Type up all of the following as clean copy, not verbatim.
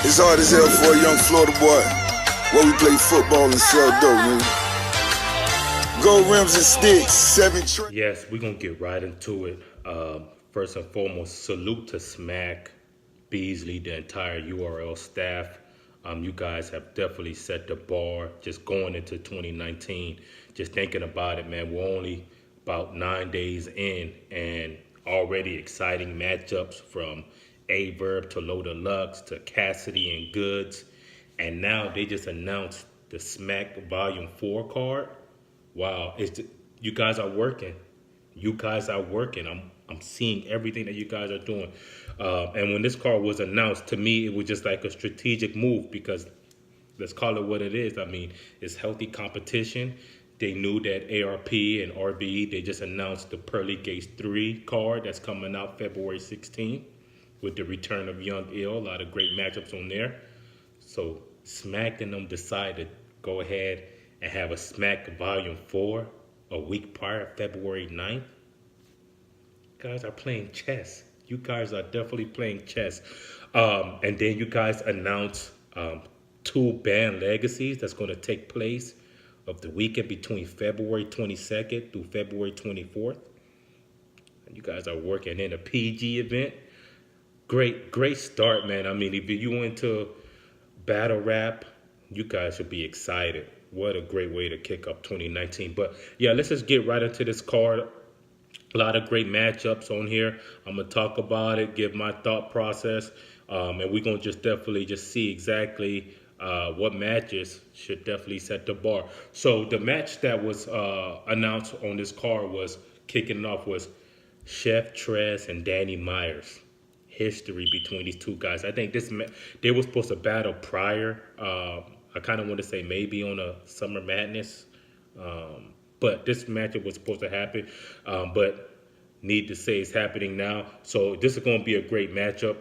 It's hard as hell for a young Florida boy. Where we play football and sell dope, man. Gold rims and sticks, 7 Yes, we're gonna get right into it. First and foremost, salute to Smack, Beasley, the entire URL staff. You guys have definitely set the bar just going into 2019. Just thinking about it, man, we're only about 9 days in and already exciting matchups from Averb to Loda Lux to Cassidy and Goods. And now they just announced the Smack Volume 4 card. Wow, you guys are working. You guys are working. I'm seeing everything that you guys are doing. And when this card was announced, to me, it was just like a strategic move because let's call it what it is. I mean, it's healthy competition. They knew that ARP and RBE, they just announced the Pearly Gates 3 card that's coming out February 16th with the return of Young Ill. A lot of great matchups on there. So Smack and them decided to go ahead and have a Smack Volume 4 a week prior, February 9th. You guys are playing chess. You guys are definitely playing chess. And then you guys announce 2 band legacies that's going to take place of the weekend between February 22nd through February 24th. And you guys are working in a PG event. Great start, man. I mean, if you into battle rap, you guys should be excited. What a great way to kick up 2019. But yeah, let's just get right into this card. A lot of great matchups on here. I'm going to talk about it, give my thought process. And we're going to just definitely just see exactly what matches should definitely set the bar. So the match that was announced on this card was kicking off was Chef Trez and Danny Myers. History between these two guys. I think they were supposed to battle prior. I kind of want to say maybe on a Summer Madness, but this matchup was supposed to happen. But need to say it's happening now. So this is going to be a great matchup.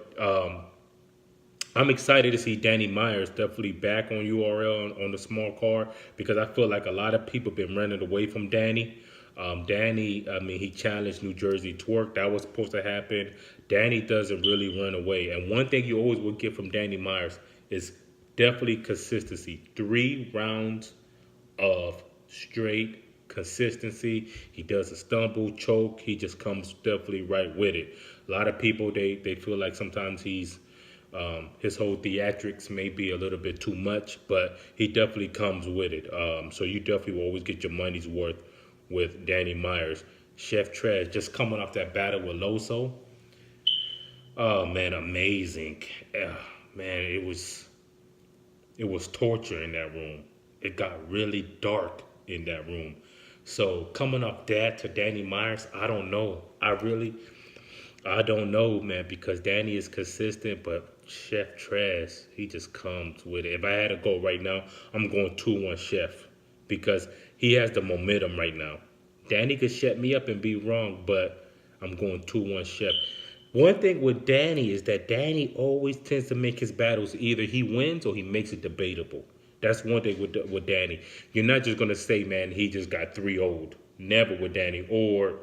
I'm excited to see Danny Myers definitely back on URL on the small card because I feel like a lot of people been running away from Danny. Danny, I mean, he challenged New Jersey Twerk. That was supposed to happen. Danny doesn't really run away. And one thing you always will get from Danny Myers is definitely consistency. 3 rounds of straight consistency. He does a stumble, choke. He just comes definitely right with it. A lot of people, they feel like sometimes his whole theatrics may be a little bit too much, but he definitely comes with it. So you definitely will always get your money's worth with Danny Myers. Chef Trez just coming off that battle with Loso. Oh man, amazing. Man, it was torture in that room. It got really dark in that room. So coming off that to Danny Myers, I don't know. I don't know, man, because Danny is consistent, but Chef Trez, he just comes with it. If I had to go right now, I'm going 2-1 Chef because he has the momentum right now. Danny could shut me up and be wrong, but I'm going 2-1 Chef. One thing with Danny is that Danny always tends to make his battles either he wins or he makes it debatable. That's one thing with Danny. You're not just going to say, man, he just got 3-0'd. Never with Danny. Or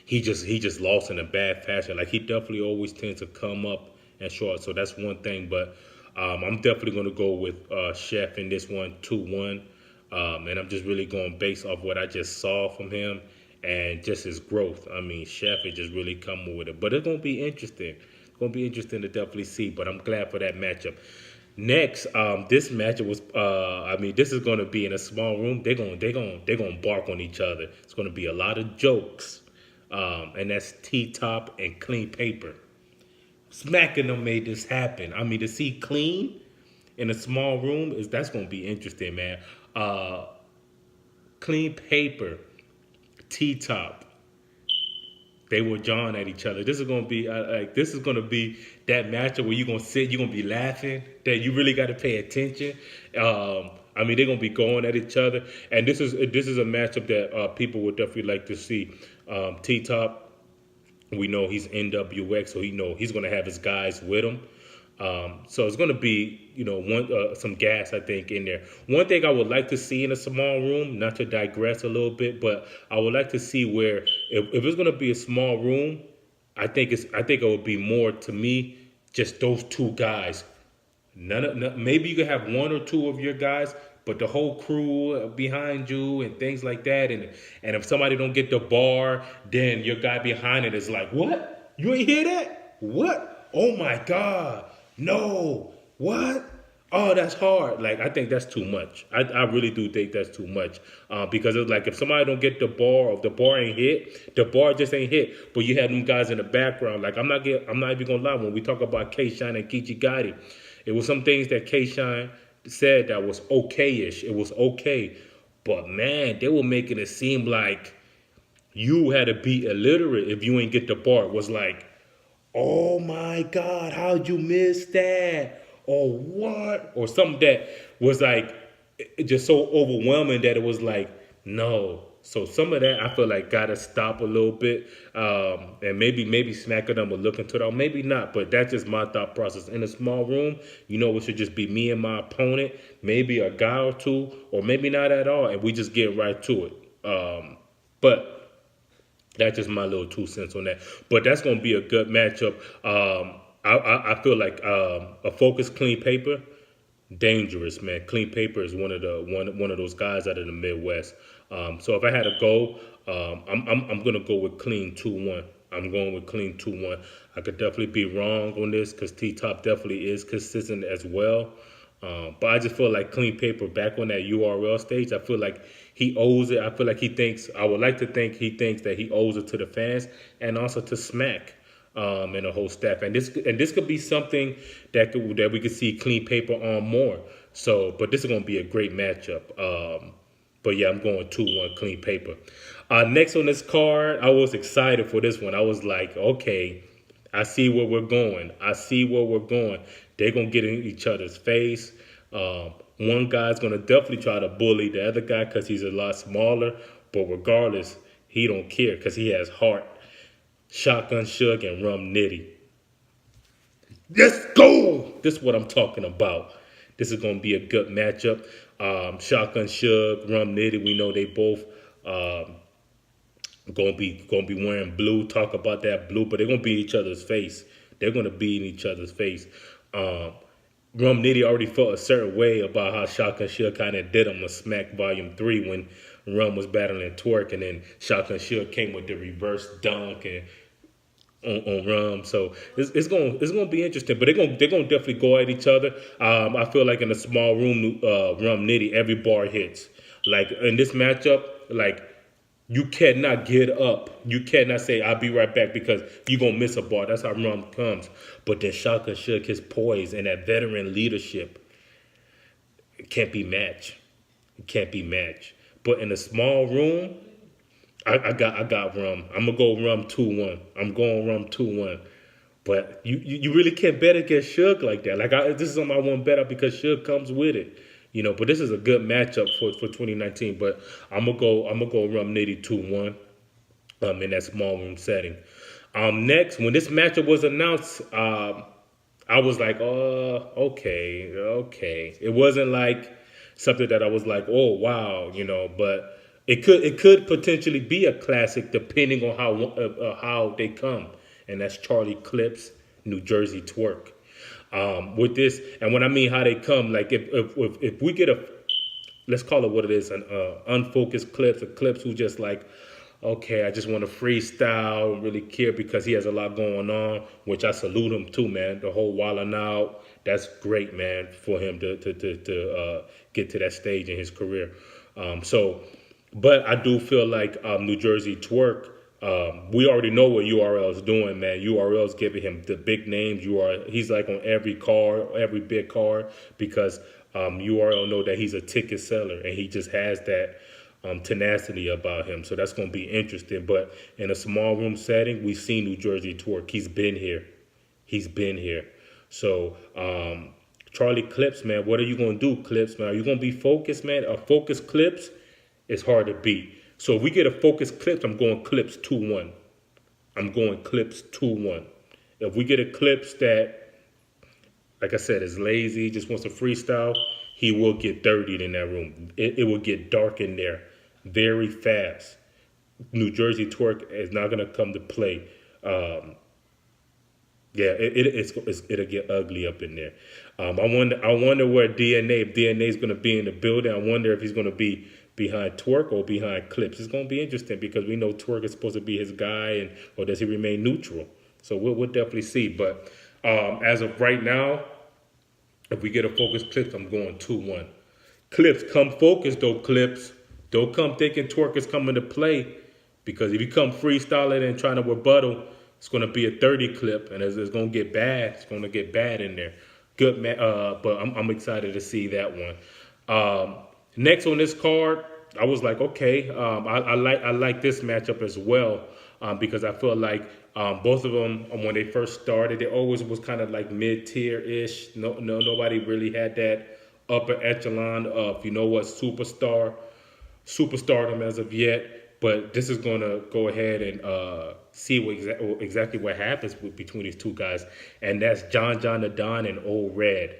he just lost in a bad fashion. Like, he definitely always tends to come up and show up. So that's one thing. But I'm definitely going to go with Chef in this one, 2-1. And I'm just really going based off what I just saw from him and just his growth. I mean, Chef is just really coming with it. But it's going to be interesting. It's going to be interesting to definitely see. But I'm glad for that matchup. Next, this matchup was, this is going to be in a small room. They're going to bark on each other. It's going to be a lot of jokes. And that's T-Top and Clean Paper. Smacking them made this happen. I mean, to see Clean in a small room, that's going to be interesting, man. Clean Paper, T-Top, they were jawing at each other. This is gonna be that matchup where you're gonna be laughing. That you really got to pay attention. They're gonna be going at each other, and this is a matchup that people would definitely like to see. T-Top, we know he's NWX, so he's gonna have his guys with him. So it's going to be, some gas, I think, in there. One thing I would like to see in a small room, not to digress a little bit, but I would like to see where if it's going to be a small room, I think it would be more, to me, just those two guys Maybe you could have one or two of your guys, but the whole crew behind you and things like that. And if somebody don't get the bar, then your guy behind it is like, "What? You ain't hear that? What? Oh my god, no! What? Oh, that's hard." Like I think that's too much. I really do think that's too much because it's like if somebody don't get the bar, or if the bar ain't hit, the bar just ain't hit. But you have them guys in the background. Like I'm not even gonna lie. When we talk about K Shine and Kichi Gotti, it was some things that K Shine said that was okay-ish. It was okay, but man, they were making it seem like you had to be illiterate if you ain't get the bar. It was like, oh my God, how'd you miss that? Or what? Or something that was like just so overwhelming that it was like, no. So some of that I feel like gotta stop a little bit. And maybe Smack them will look into it, or maybe not, but that's just my thought process. In a small room, it should just be me and my opponent, maybe a guy or two, or maybe not at all, and we just get right to it. But that's just my little 2 cents on that. But that's going to be a good matchup. I feel like a focused clean paper, dangerous man. Clean paper is one of those guys out of the Midwest. So if I had to go, I'm gonna go with clean 2-1. I'm going with clean 2-1. I could definitely be wrong on this because T Top definitely is consistent as well. But I just feel like clean paper back on that URL stage. I feel like he owes it. I feel like he thinks. I would like to think he thinks that he owes it to the fans and also to Smack and the whole staff. And this could be something that we could see clean paper on more. So, but this is going to be a great matchup. But yeah, I'm going 2-1 clean paper. Next on this card, I was excited for this one. I was like, okay, I see where we're going. I see where we're going. They're going to get in each other's face. One guy's going to definitely try to bully the other guy because he's a lot smaller. But regardless, he don't care because he has heart. Shotgun Suge and Rum Nitty. Let's go! This is what I'm talking about. This is going to be a good matchup. Shotgun Suge, Rum Nitty, we know they both gonna be wearing blue. Talk about that blue, but they're gonna be in each other's face. They're gonna be in each other's face. Rum Nitty already felt a certain way about how Shotgun Suge kind of did him on Smack Volume 3 when Rum was battling Twerk, and then Shotgun Suge came with the reverse dunk and on Rum. So it's gonna be interesting. But they're gonna definitely go at each other. I feel like in a small room, Rum Nitty, every bar hits. Like in this matchup, like you cannot get up. You cannot say, "I'll be right back," because you're going to miss a bar. That's how Rum comes. But then Shotgun Suge, his poise and that veteran leadership, it can't be matched. It can't be matched. But in a small room, I got Rum. I'm going to go Rum 2-1. I'm going Rum 2-1. But you really can't bet against Suge like that. This is something I won't bet up because Suge comes with it. But this is a good matchup for 2019. But I'm gonna go Rum Nitty 2-1 in that small room setting. Next, when this matchup was announced, I was like, oh, okay. It wasn't like something that I was like, oh wow, but it could potentially be a classic depending on how they come, and that's Charlie Clips, New Jersey Twerk. With this, and when I mean how they come, like if we get let's call it what it is, an unfocused clips, a clips who just like, okay, I just want to freestyle and really care because he has a lot going on, which I salute him too, man. The whole wilding out, that's great, man, for him to get to that stage in his career. But I do feel like New Jersey Twerk, we already know what URL is doing, man. URL is giving him the big names. He's like on every car, every big car, because URL know that he's a ticket seller and he just has that tenacity about him. So that's going to be interesting. But in a small room setting, we've seen New Jersey Twerk. He's been here. So Charlie Clips, man, what are you going to do, Clips, man? Are you going to be focused, man? A focused Clips is hard to beat. So if we get a focused Clips, I'm going Clips 2-1. If we get a Clips that, like I said, is lazy, just wants to freestyle, he will get dirtied in that room. It will get dark in there very fast. New Jersey Twerk is not going to come to play. Yeah, it'll get ugly up in there. I wonder where DNA if DNA is going to be in the building. I wonder if he's going to be behind Twerk or behind Clips. It's going to be interesting because we know Twerk is supposed to be his guy, and or does he remain neutral? So we'll definitely see. But as of right now, if we get a focus Clips, I'm going 2-1. Clips, come focus though, Clips. Don't come thinking Twerk is coming to play. Because if you come freestyling and trying to rebuttal, it's going to be a 30 clip, and it's going to get bad. It's going to get bad in there. Good, man. But I'm excited to see that one. Next on this card, I was like, okay, I like this matchup as well, because I feel like both of them when they first started, they always was kind of like mid tier ish. Nobody really had that upper echelon of superstardom as of yet, but this is going to go ahead and see exactly what happens between these two guys, and that's John the Don and Old Red.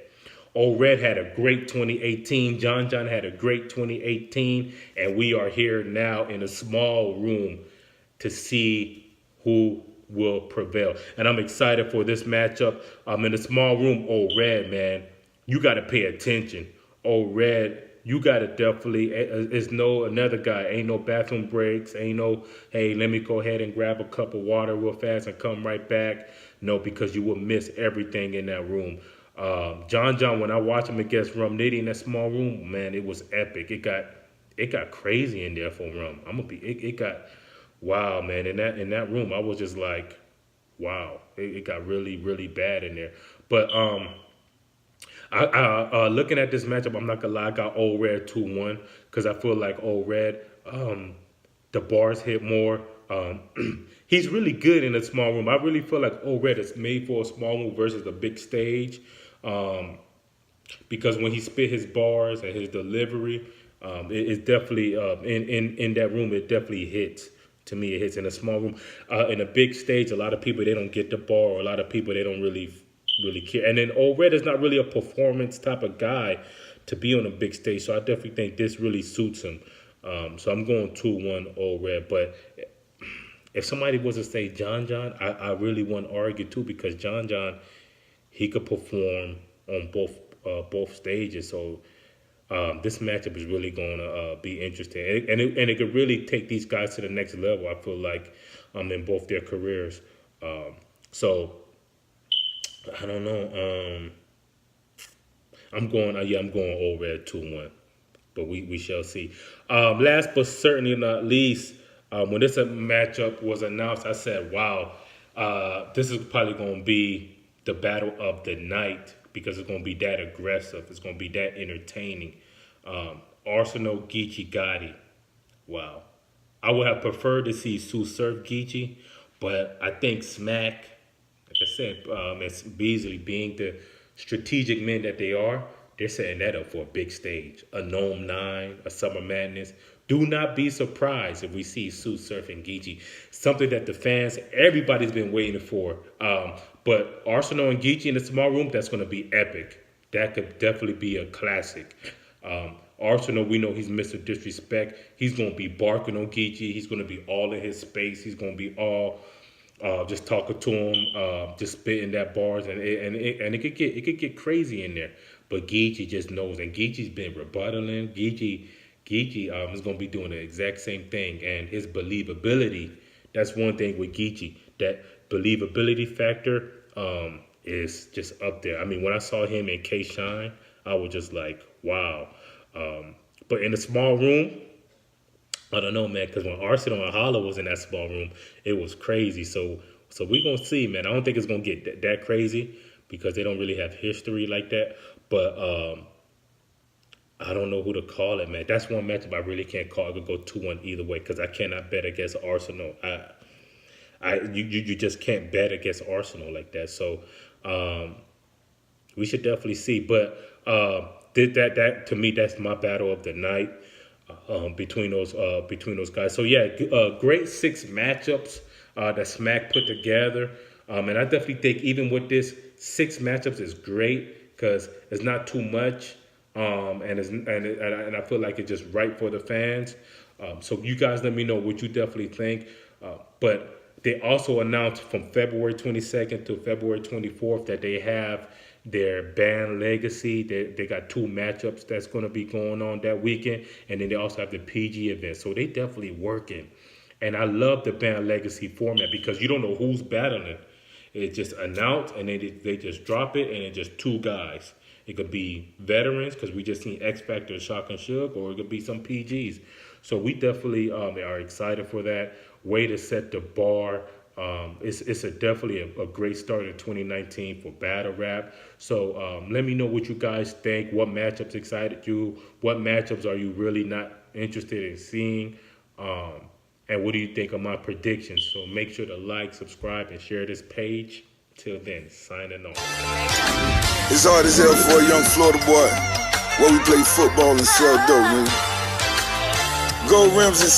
Old Red had a great 2018. John had a great 2018, and we are here now in a small room to see who will prevail. And I'm excited for this matchup. In the small room, Old Red, man, you got to pay attention. Old Red, you got to definitely, it's no another guy. Ain't no bathroom breaks. Ain't no, hey, let me go ahead and grab a cup of water real fast and come right back. No, because you will miss everything in that room. John, when I watched him against Rum Nitty in that small room, man, it was epic. It got crazy in there for Rum. It got wow, man. In that room, I was just like, wow. It got really, really bad in there. But looking at this matchup, I'm not gonna lie, I got Old Red 2-1 because I feel like Old Red, the bars hit more. He's really good in a small room. I really feel like Old Red is made for a small room versus a big stage, because when he spit his bars and his delivery, it's definitely in that room. It definitely hits. To me, it hits in a small room. In a big stage, a lot of people they don't get the bar, or a lot of people they don't really care. And then Old Red is not really a performance type of guy to be on a big stage. So I definitely think this really suits him. So I'm going 2-1 Old Red. But if somebody was to say John, I really want to argue too, because John, he could perform on both stages. So this matchup is really going to be interesting, and it could really take these guys to the next level. I feel like in both their careers. So I don't know. I'm going Old Red 2-1, but we shall see. Last but certainly not least, when this matchup was announced, I said, "Wow, this is probably going to be the battle of the night because it's going to be that aggressive. It's going to be that entertaining." Arsenal Geechee Gotti. Wow, I would have preferred to see Sue Surf Geechee, but I think Smack, like I said, as Beasley being the strategic men that they are, they're setting that up for a big stage. A Gnome 9, a Summer Madness. Do not be surprised if we see Sue Surf and Geechee. Something that the fans, everybody's been waiting for. But Arsenal and Geechee in the small room, that's going to be epic. That could definitely be a classic. Arsenal, we know he's Mr. Disrespect. He's going to be barking on Geechee. He's going to be all in his space. He's going to be all just talking to him, just spitting that bars, and it could get crazy in there. But Geechee just knows, and Geechee's been rebuttaling. Geechee is going to be doing the exact same thing, and his believability. That's one thing with Geechee. That believability factor is just up there. I mean, when I saw him in K Shine, I was just like, wow. But in the small room, I don't know, man, because when Arsenal and Hollow was in that small room, it was crazy. So we're going to see, man. I don't think it's going to get that crazy because they don't really have history like that. But I don't know who to call it, man. That's one matchup I really can't call. I could go 2-1 either way because I cannot bet against Arsenal. You just can't bet against Arsenal like that. So we should definitely see. But that to me, that's my battle of the night. Between those guys. So yeah, great 6 matchups that Smack put together, and I definitely think even with this 6 matchups is great because it's not too much, and I feel like it's just right for the fans. So you guys let me know what you definitely think. But They also announced from February 22nd to February 24th that they have their band legacy. They got 2 matchups that's going to be going on that weekend, and then they also have the PG event. So they definitely working. And I love the band legacy format because you don't know who's battling. It's just announced and they just drop it, and it's just 2 guys. It could be veterans because we just seen X Factor, Shock and Shook, or it could be some PGs. So we definitely are excited for that. Way to set the bar. It's definitely a great start in 2019 for battle rap. So let me know what you guys think. What matchups excited you? What matchups are you really not interested in seeing? And what do you think of my predictions? So make sure to like, subscribe, and share this page. Till then, signing off. It's hard as hell for a young Florida boy. Where we play football and sell dope, man. Gold rims and